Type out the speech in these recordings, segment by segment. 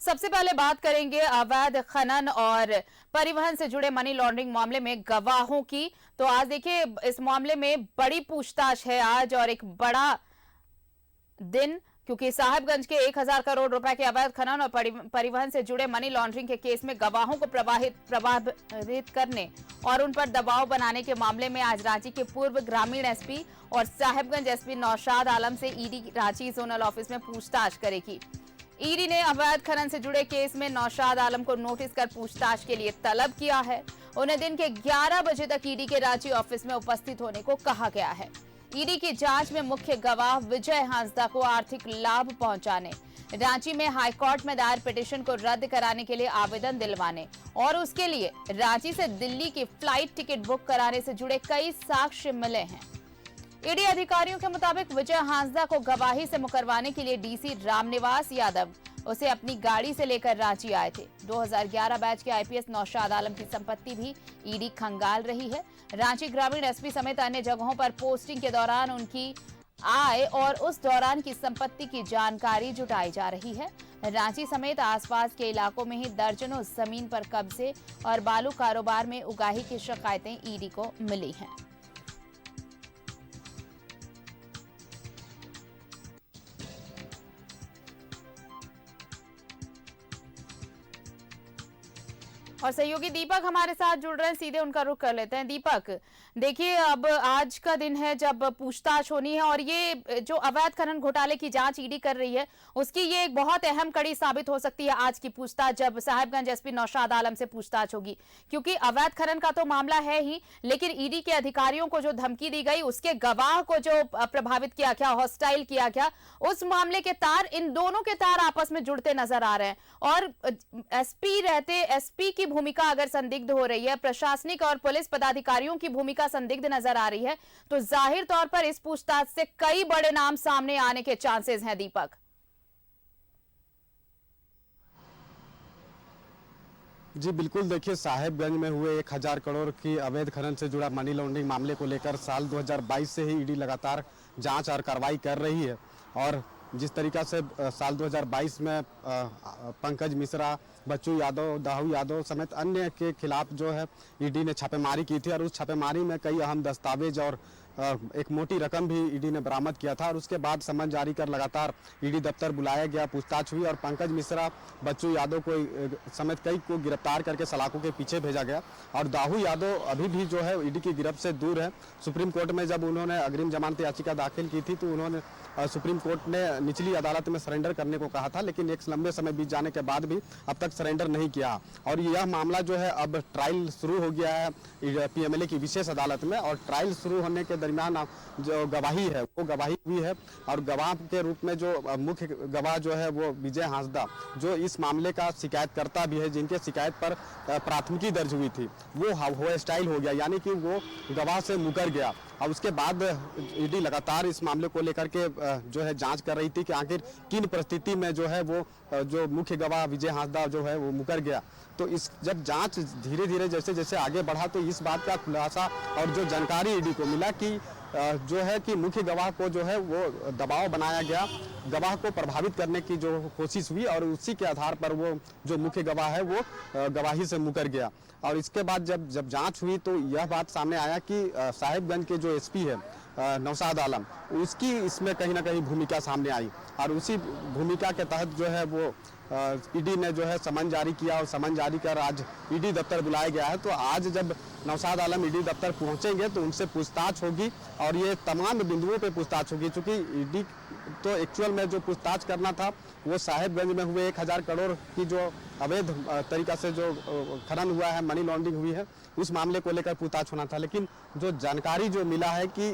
सबसे पहले बात करेंगे अवैध खनन और परिवहन से जुड़े मनी लॉन्ड्रिंग मामले में गवाहों की। तो आज देखिए इस मामले में बड़ी पूछताछ है आज और एक बड़ा दिन, क्योंकि साहिबगंज के 1000 करोड़ रुपए के अवैध खनन और परिवहन से जुड़े मनी लॉन्ड्रिंग के केस में गवाहों को प्रभावित करने और उन पर दबाव बनाने के मामले में आज रांची के पूर्व ग्रामीण एसपी और साहिबगंज एसपी नौशाद आलम से ईडी रांची जोनल ऑफिस में पूछताछ करेगी। ईडी ने अवैध खनन से जुड़े केस में नौशाद आलम को नोटिस कर पूछताछ के लिए तलब किया है। उन्हें दिन के 11 बजे तक ईडी के रांची ऑफिस में उपस्थित होने को कहा गया है। ईडी की जांच में मुख्य गवाह विजय हांसदा को आर्थिक लाभ पहुंचाने, रांची में हाईकोर्ट में दायर पिटीशन को रद्द कराने के लिए आवेदन दिलवाने और उसके लिए रांची से दिल्ली की फ्लाइट टिकट बुक कराने से जुड़े कई साक्ष्य मिले हैं। ईडी अधिकारियों के मुताबिक विजय हांसदा को गवाही से मुकरवाने के लिए डीसी रामनिवास यादव उसे अपनी गाड़ी से लेकर रांची आए थे। 2011 बैच के आईपीएस नौशाद आलम की संपत्ति भी ईडी खंगाल रही है। रांची ग्रामीण एसपी समेत अन्य जगहों पर पोस्टिंग के दौरान उनकी आय और उस दौरान की संपत्ति की जानकारी जुटाई जा रही है। रांची समेत आसपास के इलाकों में ही दर्जनों जमीन पर कब्जे और बालू कारोबार में उगाही की शिकायतें ईडी को मिली हैं। और सहयोगी दीपक हमारे साथ जुड़ रहे हैं, सीधे उनका रुख कर लेते हैं। दीपक, देखिए अब आज का दिन है जब पूछताछ होनी है और ये जो अवैध खनन घोटाले की जांच ईडी कर रही है उसकी ये एक बहुत अहम कड़ी साबित हो सकती है आज की पूछताछ, जब साहिबगंज एसपी नौशाद आलम से पूछताछ होगी। क्योंकि अवैध खनन का तो मामला है ही, लेकिन ईडी के अधिकारियों को जो धमकी दी गई, उसके गवाह को जो प्रभावित किया गया, हॉस्टाइल किया गया, उस मामले के तार, इन दोनों के तार आपस में जुड़ते नजर आ रहे हैं। और एसपी रहते एसपी की भूमिका अगर संदिग्ध हो रही है, प्रशासनिक और पुलिस पदाधिकारियों की भूमिका संदिग्ध नजर आ रही है, तो जाहिर तौर पर इस पूछताछ से कई बड़े नाम सामने आने के चांसेस हैं। दीपक, जी बिल्कुल, देखिए साहिबगंज में हुए 1000 करोड़ की अवैध खनन से जुड़ा मनी लॉन्ड्रिंग मामले को लेकर साल 2022 से ही ईडी लगातार जांच और कार्रवाई कर रही है। और जिस तरीका से साल 2022 में पंकज मिश्रा, बच्चू यादव, दाऊ यादव समेत अन्य के खिलाफ जो है ईडी ने छापेमारी की थी और उस छापेमारी में कई अहम दस्तावेज और एक मोटी रकम भी ईडी ने बरामद किया था। और उसके बाद समन जारी कर लगातार ईडी दफ्तर बुलाया गया, पूछताछ हुई और पंकज मिश्रा, बच्चू यादव को समेत कई को गिरफ्तार करके सलाखों के पीछे भेजा गया। और दाऊ यादव अभी भी जो है ईडी की गिरफ्त से दूर है। सुप्रीम कोर्ट में जब उन्होंने अग्रिम जमानत याचिका दाखिल की थी तो उन्होंने सुप्रीम कोर्ट ने निचली अदालत में सरेंडर करने को कहा था, लेकिन एक लंबे समय बीत जाने के बाद भी अब तक सरेंडर नहीं किया। और यह मामला जो है अब ट्रायल शुरू हो गया है पीएमएलए की विशेष अदालत में। और ट्रायल शुरू होने के दरमियान जो गवाही है वो गवाही हुई है और गवाह के रूप में जो मुख्य गवाह जो है वो विजय हांसदा, जो इस मामले का शिकायतकर्ता भी है, जिनके शिकायत पर प्राथमिकी दर्ज हुई थी, वो हॉस्टाइल हो गया, यानी कि वो गवाह से मुकर गया। और उसके बाद ईडी लगातार इस मामले को लेकर के जो है जांच कर रही थी कि आखिर किन परिस्थिति में जो है वो जो मुख्य गवाह विजय हांसदा जो है वो मुकर गया। तो इस जब जांच धीरे धीरे जैसे जैसे आगे बढ़ा तो इस बात का खुलासा और जो जानकारी ईडी को मिला कि जो है कि मुख्य गवाह को जो है वो दबाव बनाया गया, गवाह को प्रभावित करने की जो कोशिश हुई और उसी के आधार पर वो जो मुख्य गवाह है वो गवाही से मुकर गया। और इसके बाद जब जांच हुई तो यह बात सामने आया कि साहिबगंज के जो एसपी है नौशाद आलम, उसकी इसमें कहीं ना कहीं भूमिका सामने आई और उसी भूमिका के तहत जो है वो ईडी ने जो है समन जारी किया और समन जारी कर आज ईडी दफ्तर बुलाया गया है। तो आज जब नौशाद आलम ईडी दफ्तर पहुंचेंगे तो उनसे पूछताछ होगी और ये तमाम बिंदुओं पे पूछताछ होगी, क्योंकि ईडी तो एक्चुअल में जो पूछताछ करना था वो साहिबगंज में हुए 1000 करोड़ की जो अवैध तरीका से जो खनन हुआ है, मनी लॉन्ड्रिंग हुई है, उस मामले को लेकर पूछताछ होना था। लेकिन जो जानकारी जो मिला है कि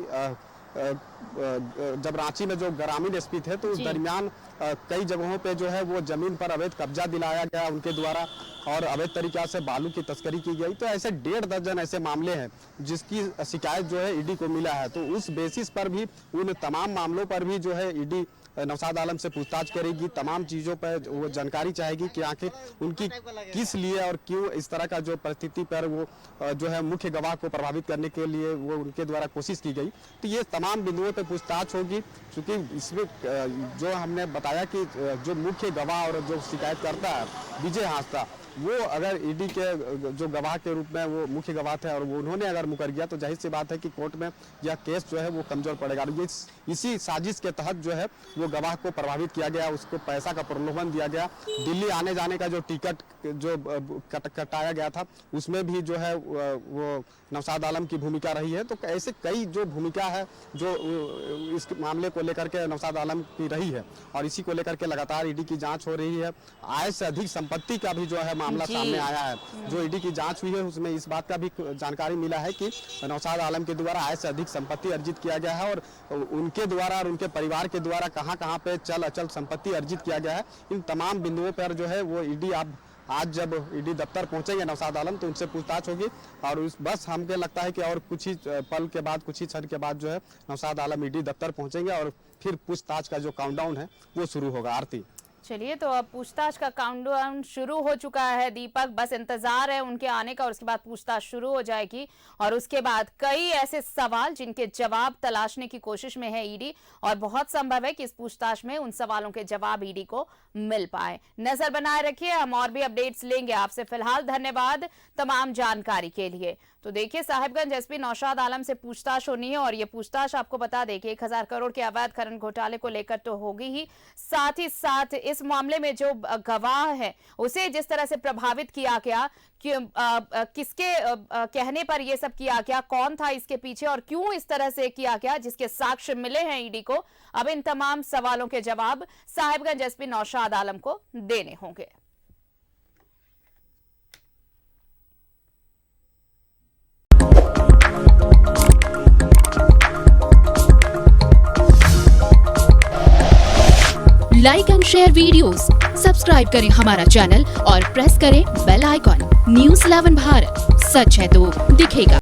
जब रांची में जो ग्रामीण एसपी थे तो उस दरमियान कई जगहों पे जो है वो जमीन पर अवैध कब्जा दिलाया गया उनके द्वारा और अवैध तरीका से बालू की तस्करी की गई। तो ऐसे 1.5 दर्जन ऐसे मामले हैं जिसकी शिकायत जो है ईडी को मिला है। तो उस बेसिस पर भी उन तमाम मामलों पर भी जो है ईडी नौशाद आलम से पूछताछ करेगी, तमाम चीज़ों पर वो जानकारी चाहेगी कि आखिर उनकी किस लिए और क्यों इस तरह का जो परिस्थिति पर वो जो है मुख्य गवाह को प्रभावित करने के लिए वो उनके द्वारा कोशिश की गई। तो ये तमाम बिंदुओं पर पूछताछ होगी, क्योंकि इसमें जो हमने बताया कि जो मुख्य गवाह और जो शिकायतकर्ता है विजय हांसदा, वो अगर ईडी के जो गवाह के रूप में वो मुख्य गवाह थे और वो उन्होंने अगर मुकर गया तो जाहिर सी बात है कि कोर्ट में यह केस जो है वो कमजोर पड़ेगा। और इसी साजिश के तहत जो है वो गवाह को प्रभावित किया गया, उसको पैसा का प्रलोभन दिया गया, दिल्ली आने जाने का जो टिकट जो कटाया गया था उसमें भी जो है वो नौशाद आलम की भूमिका रही है। तो ऐसे कई जो भूमिका है जो इस मामले को लेकर के नौशाद आलम की रही है और इसी को लेकर के लगातार ईडी की जांच हो रही है। आय से अधिक संपत्ति का भी जो है मामला सामने आया है। जो ईडी की जांच हुई है उसमें इस बात का भी जानकारी मिला है कि नौशाद आलम के द्वारा आय से अधिक संपत्ति अर्जित किया गया है और उनके द्वारा और उनके परिवार के द्वारा कहां कहां पे चल अचल संपत्ति अर्जित किया गया है। इन तमाम बिंदुओं पर जो है वो ईडी आज जब ईडी दफ्तर पहुंचेंगे नौशाद आलम तो उनसे पूछताछ होगी और बस हमको लगता है कि और कुछ ही पल के बाद, कुछ ही क्षण के बाद जो है नौशाद आलम ईडी दफ्तर पहुंचेंगे और फिर पूछताछ का जो काउंटडाउन है वो शुरू होगा। आरती, चलिए, तो अब पूछताछ का काउंटडाउन शुरू हो चुका है दीपक, बस इंतजार है उनके आने का और उसके बाद पूछताछ शुरू हो जाएगी और उसके बाद कई ऐसे सवाल जिनके जवाब तलाशने की कोशिश में है ईडी और बहुत संभव है कि इस पूछताछ में उन सवालों के जवाब ईडी को मिल पाए। नजर बनाए रखिए, हम और भी अपडेट्स लेंगे आपसे। फिलहाल धन्यवाद तमाम जानकारी के लिए। तो देखिए, साहिबगंज एसपी नौशाद आलम से पूछताछ होनी है और ये पूछताछ आपको बता दें कि 1000 करोड़ के अवैध खनन घोटाले को लेकर तो होगी ही, साथ ही साथ इस मामले में जो गवाह है उसे जिस तरह से प्रभावित किया गया, किसके कहने पर यह सब किया गया, कौन था इसके पीछे और क्यों इस तरह से किया गया, जिसके साक्ष्य मिले हैं ईडी को, अब इन तमाम सवालों के जवाब साहिबगंज एसपी नौशाद आलम को देने होंगे। Like and share videos, subscribe करें हमारा चैनल और प्रेस करें बेल आइकॉन। न्यूज़ 11 भारत, सच है तो दिखेगा।